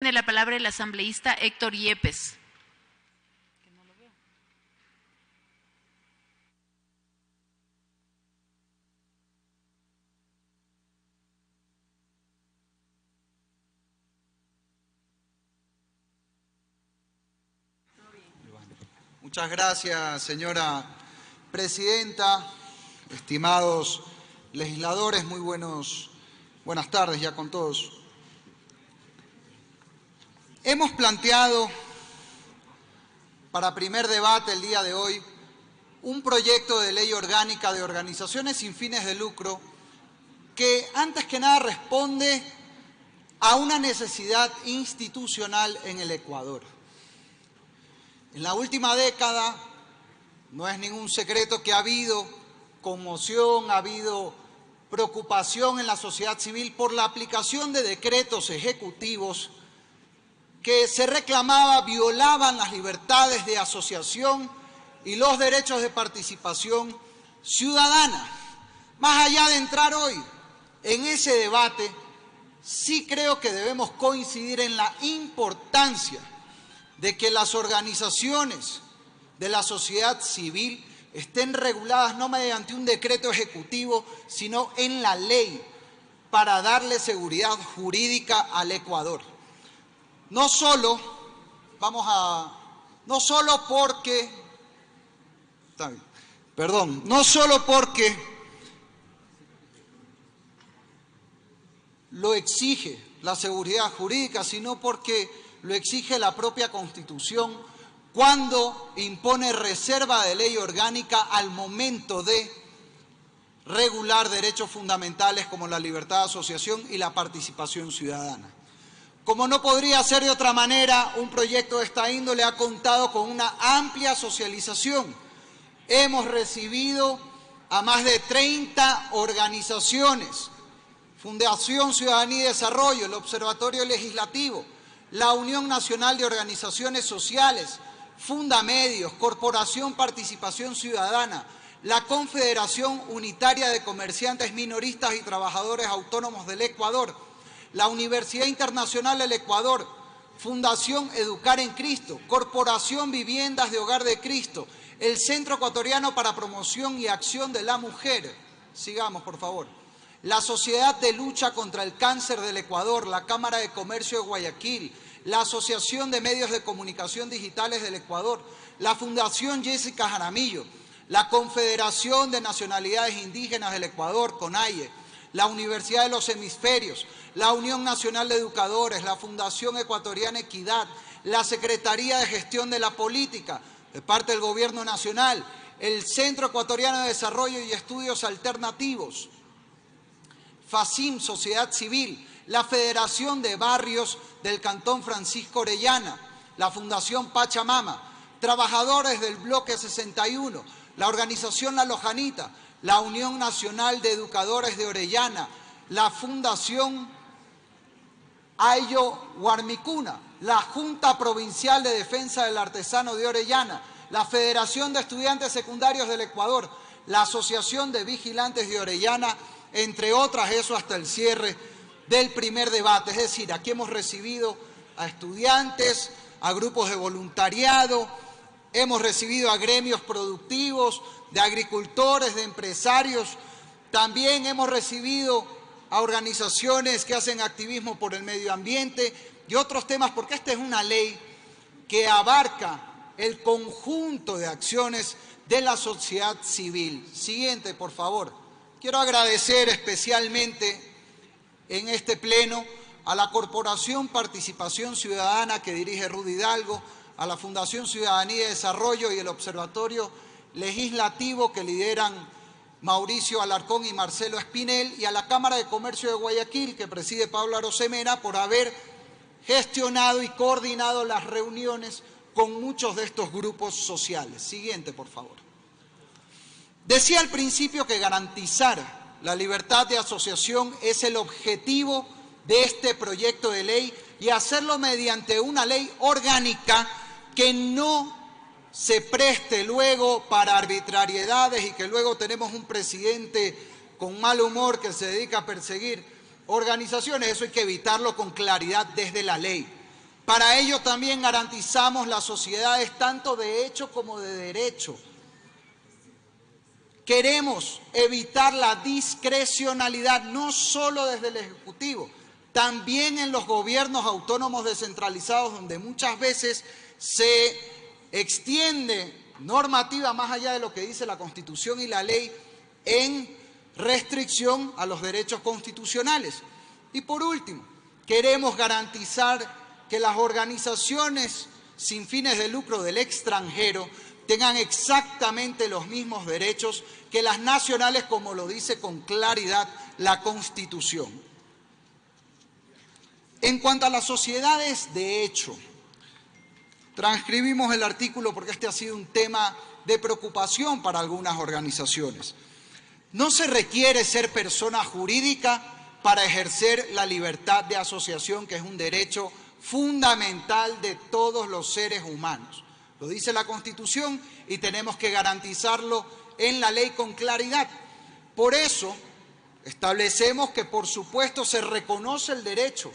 Tiene la palabra el asambleísta Héctor Yepes. Muchas gracias, señora presidenta. Estimados legisladores, muy buenas tardes ya con todos. Hemos planteado para primer debate el día de hoy un proyecto de ley orgánica de organizaciones sin fines de lucro que antes que nada responde a una necesidad institucional en el Ecuador. En la última década, no es ningún secreto que ha habido conmoción, ha habido preocupación en la sociedad civil por la aplicación de decretos ejecutivos que se reclamaba violaban las libertades de asociación y los derechos de participación ciudadana. Más allá de entrar hoy en ese debate, sí creo que debemos coincidir en la importancia de que las organizaciones de la sociedad civil estén reguladas no mediante un decreto ejecutivo, sino en la ley, para darle seguridad jurídica al Ecuador. No solo porque lo exige la seguridad jurídica, sino porque lo exige la propia Constitución cuando impone reserva de ley orgánica al momento de regular derechos fundamentales como la libertad de asociación y la participación ciudadana. Como no podría ser de otra manera, un proyecto de esta índole ha contado con una amplia socialización. Hemos recibido a más de 30 organizaciones, Fundación Ciudadanía y Desarrollo, el Observatorio Legislativo, la Unión Nacional de Organizaciones Sociales, Fundamedios, Corporación Participación Ciudadana, la Confederación Unitaria de Comerciantes Minoristas y Trabajadores Autónomos del Ecuador, la Universidad Internacional del Ecuador, Fundación Educar en Cristo, Corporación Viviendas de Hogar de Cristo, el Centro Ecuatoriano para Promoción y Acción de la Mujer, sigamos por favor, la Sociedad de Lucha contra el Cáncer del Ecuador, la Cámara de Comercio de Guayaquil, la Asociación de Medios de Comunicación Digitales del Ecuador, la Fundación Jessica Jaramillo, la Confederación de Nacionalidades Indígenas del Ecuador, CONAIE, la Universidad de los Hemisferios, la Unión Nacional de Educadores, la Fundación Ecuatoriana Equidad, la Secretaría de Gestión de la Política, de parte del Gobierno Nacional, el Centro Ecuatoriano de Desarrollo y Estudios Alternativos, FACIM, Sociedad Civil, la Federación de Barrios del Cantón Francisco Orellana, la Fundación Pachamama, trabajadores del Bloque 61, la Organización La Lojanita, la Unión Nacional de Educadores de Orellana, la Fundación Ayo Huarmicuna, la Junta Provincial de Defensa del Artesano de Orellana, la Federación de Estudiantes Secundarios del Ecuador, la Asociación de Vigilantes de Orellana, entre otras, eso hasta el cierre del primer debate. Es decir, aquí hemos recibido a estudiantes, a grupos de voluntariado, hemos recibido a gremios productivos, de agricultores, de empresarios, también hemos recibido a organizaciones que hacen activismo por el medio ambiente y otros temas, porque esta es una ley que abarca el conjunto de acciones de la sociedad civil. Siguiente, por favor. Quiero agradecer especialmente en este pleno a la Corporación Participación Ciudadana que dirige Rudy Hidalgo, a la Fundación Ciudadanía y Desarrollo y el Observatorio Legislativo que lideran Mauricio Alarcón y Marcelo Espinel, y a la Cámara de Comercio de Guayaquil que preside Pablo Arosemena por haber gestionado y coordinado las reuniones con muchos de estos grupos sociales. Siguiente, por favor. Decía al principio que garantizar la libertad de asociación es el objetivo de este proyecto de ley y hacerlo mediante una ley orgánica que no se preste luego para arbitrariedades y que luego tenemos un presidente con mal humor que se dedica a perseguir organizaciones. Eso hay que evitarlo con claridad desde la ley. Para ello también garantizamos las sociedades tanto de hecho como de derecho. Queremos evitar la discrecionalidad, no solo desde el Ejecutivo, también en los gobiernos autónomos descentralizados, donde muchas veces se extiende normativa más allá de lo que dice la Constitución y la ley en restricción a los derechos constitucionales. Y por último, queremos garantizar que las organizaciones sin fines de lucro del extranjero tengan exactamente los mismos derechos que las nacionales, como lo dice con claridad la Constitución. En cuanto a las sociedades de hecho, transcribimos el artículo porque este ha sido un tema de preocupación para algunas organizaciones. No se requiere ser persona jurídica para ejercer la libertad de asociación, que es un derecho fundamental de todos los seres humanos. Lo dice la Constitución y tenemos que garantizarlo en la ley con claridad. Por eso establecemos que, por supuesto, se reconoce el derecho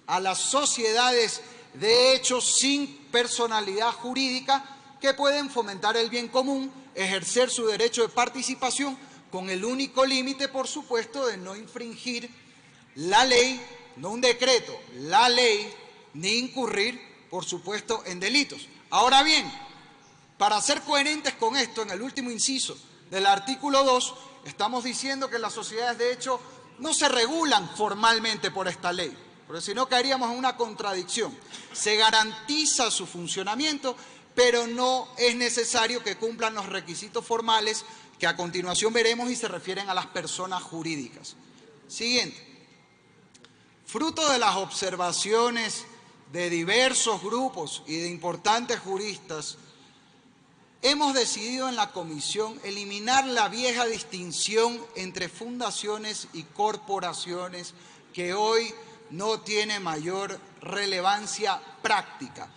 a las sociedades de hecho sin personalidad jurídica que pueden fomentar el bien común, ejercer su derecho de participación con el único límite, por supuesto, de no infringir la ley, no un decreto, la ley, ni incurrir, por supuesto, en delitos. Ahora bien, para ser coherentes con esto, en el último inciso del artículo 2, estamos diciendo que las sociedades de hecho no se regulan formalmente por esta ley, porque si no caeríamos en una contradicción. Se garantiza su funcionamiento, pero no es necesario que cumplan los requisitos formales que a continuación veremos y se refieren a las personas jurídicas. Siguiente. Fruto de las observaciones de diversos grupos y de importantes juristas, hemos decidido en la comisión eliminar la vieja distinción entre fundaciones y corporaciones que hoy no tiene mayor relevancia práctica.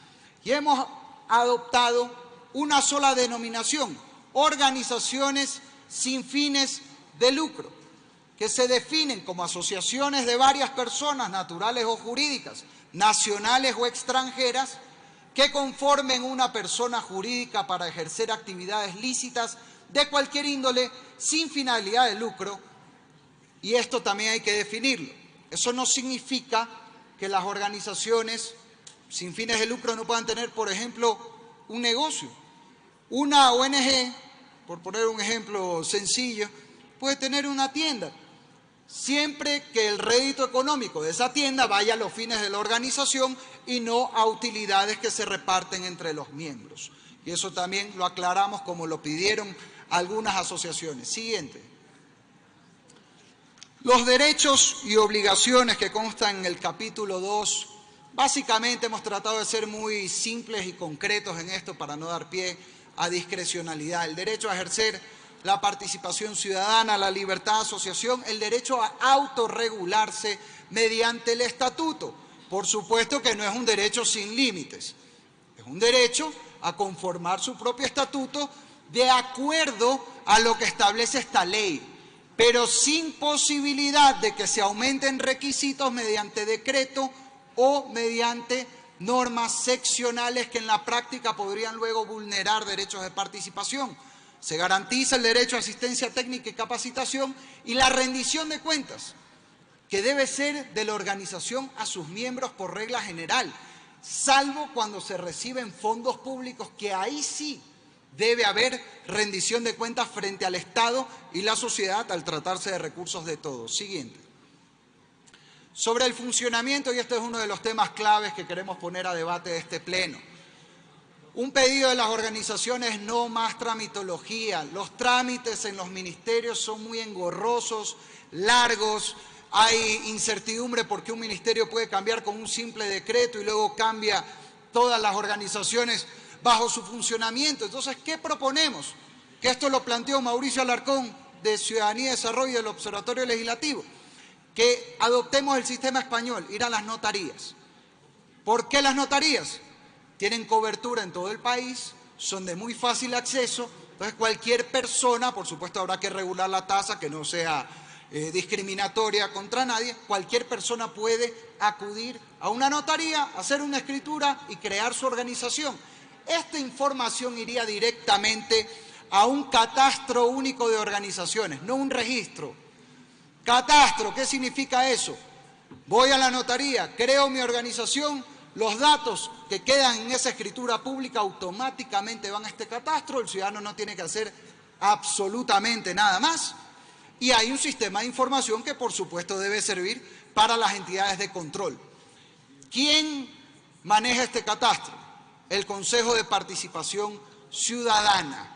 Y hemos adoptado una sola denominación: organizaciones sin fines de lucro, que se definen como asociaciones de varias personas, naturales o jurídicas, nacionales o extranjeras, que conformen una persona jurídica para ejercer actividades lícitas de cualquier índole sin finalidad de lucro. Y esto también hay que definirlo. Eso no significa que las organizaciones sin fines de lucro no puedan tener, por ejemplo, un negocio. Una ONG, por poner un ejemplo sencillo, puede tener una tienda, siempre que el rédito económico de esa tienda vaya a los fines de la organización y no a utilidades que se reparten entre los miembros. Y eso también lo aclaramos como lo pidieron algunas asociaciones. Siguiente. Los derechos y obligaciones que constan en el capítulo 2, básicamente hemos tratado de ser muy simples y concretos en esto para no dar pie a discrecionalidad. El derecho a ejercer la participación ciudadana, la libertad de asociación, el derecho a autorregularse mediante el estatuto. Por supuesto que no es un derecho sin límites, es un derecho a conformar su propio estatuto de acuerdo a lo que establece esta ley, pero sin posibilidad de que se aumenten requisitos mediante decreto o mediante normas seccionales que en la práctica podrían luego vulnerar derechos de participación. Se garantiza el derecho a asistencia técnica y capacitación y la rendición de cuentas, que debe ser de la organización a sus miembros por regla general, salvo cuando se reciben fondos públicos, que ahí sí debe haber rendición de cuentas frente al Estado y la sociedad al tratarse de recursos de todos. Siguiente. Sobre el funcionamiento, y este es uno de los temas claves que queremos poner a debate de este pleno. Un pedido de las organizaciones: no más tramitología. Los trámites en los ministerios son muy engorrosos, largos, hay incertidumbre porque un ministerio puede cambiar con un simple decreto y luego cambia todas las organizaciones bajo su funcionamiento. Entonces, ¿qué proponemos? Que esto lo planteó Mauricio Alarcón, de Ciudadanía y Desarrollo del Observatorio Legislativo, que adoptemos el sistema español, ir a las notarías. ¿Por qué las notarías? Tienen cobertura en todo el país, son de muy fácil acceso, entonces cualquier persona, por supuesto habrá que regular la tasa, que no sea discriminatoria contra nadie, cualquier persona puede acudir a una notaría, hacer una escritura y crear su organización. Esta información iría directamente a un catastro único de organizaciones, no un registro. Catastro, ¿qué significa eso? Voy a la notaría, creo mi organización, los datos que quedan en esa escritura pública automáticamente van a este catastro, el ciudadano no tiene que hacer absolutamente nada más. Y hay un sistema de información que, por supuesto, debe servir para las entidades de control. ¿Quién maneja este catastro? El Consejo de Participación Ciudadana,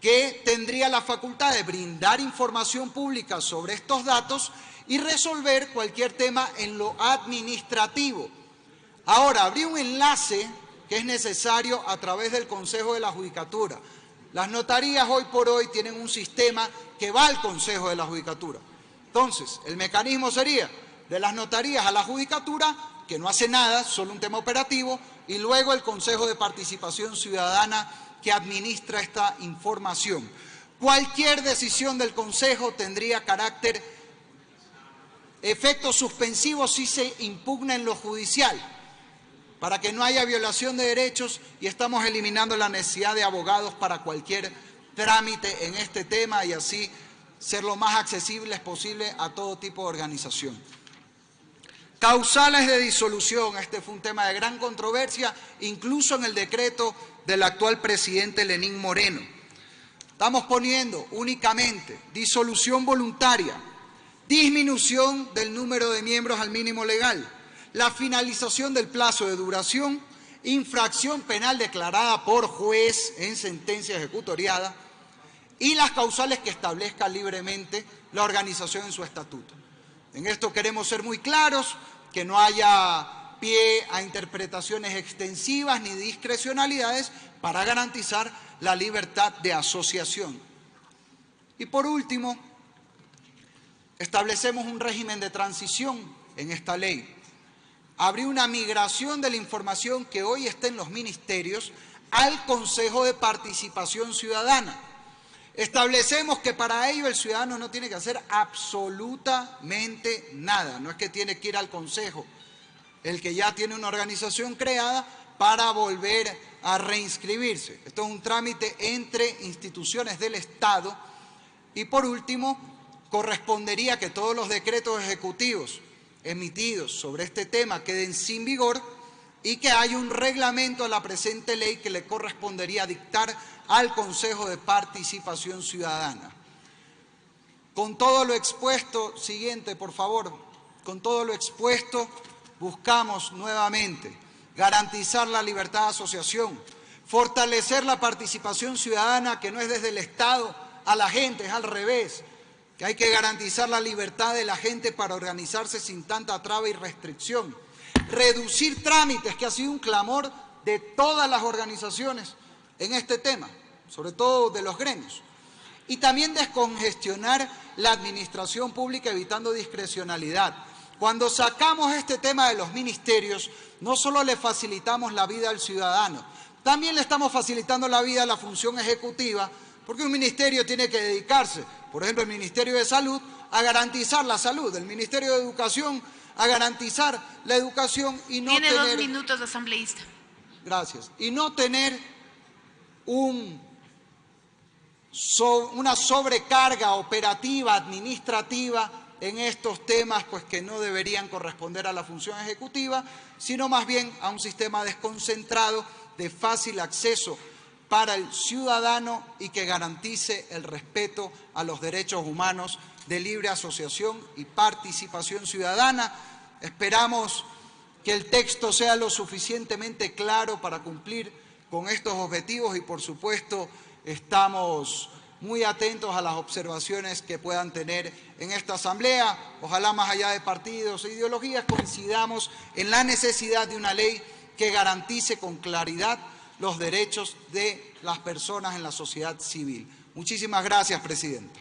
que tendría la facultad de brindar información pública sobre estos datos y resolver cualquier tema en lo administrativo. Ahora, habría un enlace que es necesario a través del Consejo de la Judicatura. Las notarías hoy por hoy tienen un sistema que va al Consejo de la Judicatura. Entonces, el mecanismo sería de las notarías a la Judicatura, que no hace nada, solo un tema operativo, y luego el Consejo de Participación Ciudadana que administra esta información. Cualquier decisión del Consejo tendría efecto suspensivo si se impugna en lo judicial, para que no haya violación de derechos, y estamos eliminando la necesidad de abogados para cualquier trámite en este tema y así ser lo más accesibles posible a todo tipo de organización. Causales de disolución, este fue un tema de gran controversia, incluso en el decreto del actual presidente Lenín Moreno. Estamos poniendo únicamente disolución voluntaria, disminución del número de miembros al mínimo legal, la finalización del plazo de duración, infracción penal declarada por juez en sentencia ejecutoriada y las causales que establezca libremente la organización en su estatuto. En esto queremos ser muy claros, que no haya pie a interpretaciones extensivas ni discrecionalidades para garantizar la libertad de asociación. Y por último, establecemos un régimen de transición en esta ley. Habría una migración de la información que hoy está en los ministerios al Consejo de Participación Ciudadana. Establecemos que para ello el ciudadano no tiene que hacer absolutamente nada. No es que tiene que ir al Consejo, el que ya tiene una organización creada, para volver a reinscribirse. Esto es un trámite entre instituciones del Estado. Y por último, correspondería que todos los decretos ejecutivos emitidos sobre este tema queden sin vigor y que haya un reglamento a la presente ley que le correspondería dictar al Consejo de Participación Ciudadana. Con todo lo expuesto, siguiente por favor, con todo lo expuesto buscamos nuevamente garantizar la libertad de asociación, fortalecer la participación ciudadana que no es desde el Estado a la gente, es al revés, que hay que garantizar la libertad de la gente para organizarse sin tanta traba y restricción, reducir trámites, que ha sido un clamor de todas las organizaciones en este tema, sobre todo de los gremios, y también descongestionar la administración pública evitando discrecionalidad. Cuando sacamos este tema de los ministerios, no solo le facilitamos la vida al ciudadano, también le estamos facilitando la vida a la función ejecutiva, porque un ministerio tiene que dedicarse, por ejemplo, el Ministerio de Salud, a garantizar la salud, el Ministerio de Educación a garantizar la educación y no Tiene tener... 2 minutos, asambleísta. Gracias. Y no tener una sobrecarga operativa, administrativa en estos temas, pues que no deberían corresponder a la función ejecutiva, sino más bien a un sistema desconcentrado de fácil acceso para el ciudadano y que garantice el respeto a los derechos humanos de libre asociación y participación ciudadana. Esperamos que el texto sea lo suficientemente claro para cumplir con estos objetivos y, por supuesto, estamos muy atentos a las observaciones que puedan tener en esta asamblea. Ojalá, más allá de partidos e ideologías, coincidamos en la necesidad de una ley que garantice con claridad los derechos de las personas en la sociedad civil. Muchísimas gracias, presidenta.